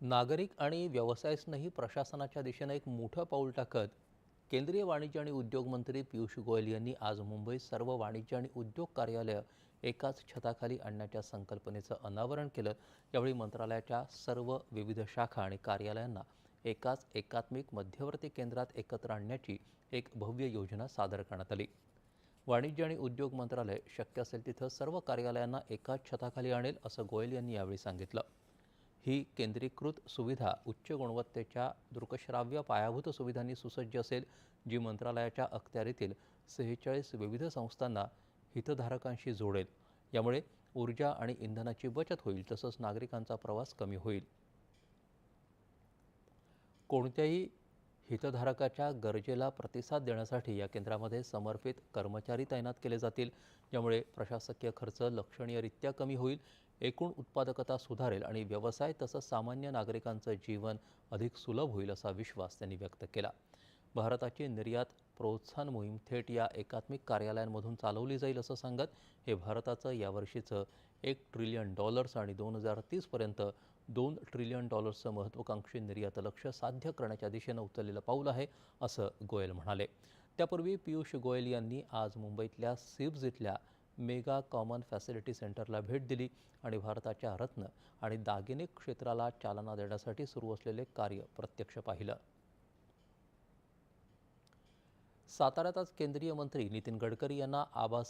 नागरिक आणि व्यवसाय प्रशासनाच्या दिशेने एक मोठं पाऊल टाकत केंद्रीय वाणिज्य आणि उद्योग मंत्री पियुष गोयल यांनी आज मुंबईत सर्व वाणिज्य आणि उद्योग कार्यालय एकाच छताखाली आणण्याच्या संकल्पनेचं अनावरण केलं। यावेळी मंत्रालयाच्या सर्व विविध शाखा आणि कार्यालयांना एकाच एकात्मिक मध्यवर्ती केंद्रात एकत्र आणण्याची एक भव्य योजना सादर करण्यात आली। वाणिज्य आणि उद्योग मंत्रालय शक्य असेल तिथं सर्व कार्यालयांना एकाच छताखाली आणेल असं गोयल यांनी यावेळी सांगितलं। ही केंद्रीकृत सुविधा उच्च गुणवत्तेच्या दृकश्राव्य पायाभूत सुविधांनी सुसज्ज असेल, जी मंत्रालयाच्या अखत्यारीतील 46 विविध संस्थांना हितधारकांशी जोडेल। यामुळे ऊर्जा आणि इंधनाची बचत होईल, तसंच नागरिकांचा प्रवास कमी होईल। कोणत्याही हितधारकाच्या गरजेला प्रतिसाद देण्यासाठी या केंद्रामध्ये समर्पित कर्मचारी तैनात केले जातील, ज्यामुळे प्रशासकीय खर्च लक्षणीयरित्या कमी होईल, एकूण उत्पादकता सुधारेल आणि व्यवसाय तसंच सामान्य नागरिकांचं जीवन अधिक सुलभ होईल असा विश्वास त्यांनी व्यक्त केला। भारताची निर्यात प्रोत्साहन मोहीम थेट या एकात्मिक कार्यालयांमधून चालवली जाईल असं सांगत हे भारताचं यावर्षीचं $1 ट्रिलियन आणि 2030पर्यंत $2 ट्रिलियन महत्त्वाकांक्षी निर्यात लक्ष्य साध्य करण्याच्या दिशेनं उचललेलं पाऊल आहे असं गोयल म्हणाले। त्यापूर्वी पियुष गोयल यांनी आज मुंबईतल्या सिप्झ इथल्या मेगा कॉमन फॅसिलिटी सेंटरला भेट दिली आणि भारताच्या रत्न आणि दागिने क्षेत्राला चालना देण्यासाठी सुरू असलेले कार्य प्रत्यक्ष पाहिलं। साताऱ्यात आज केंद्रीय मंत्री नितीन गडकरी यांना आबासाहेब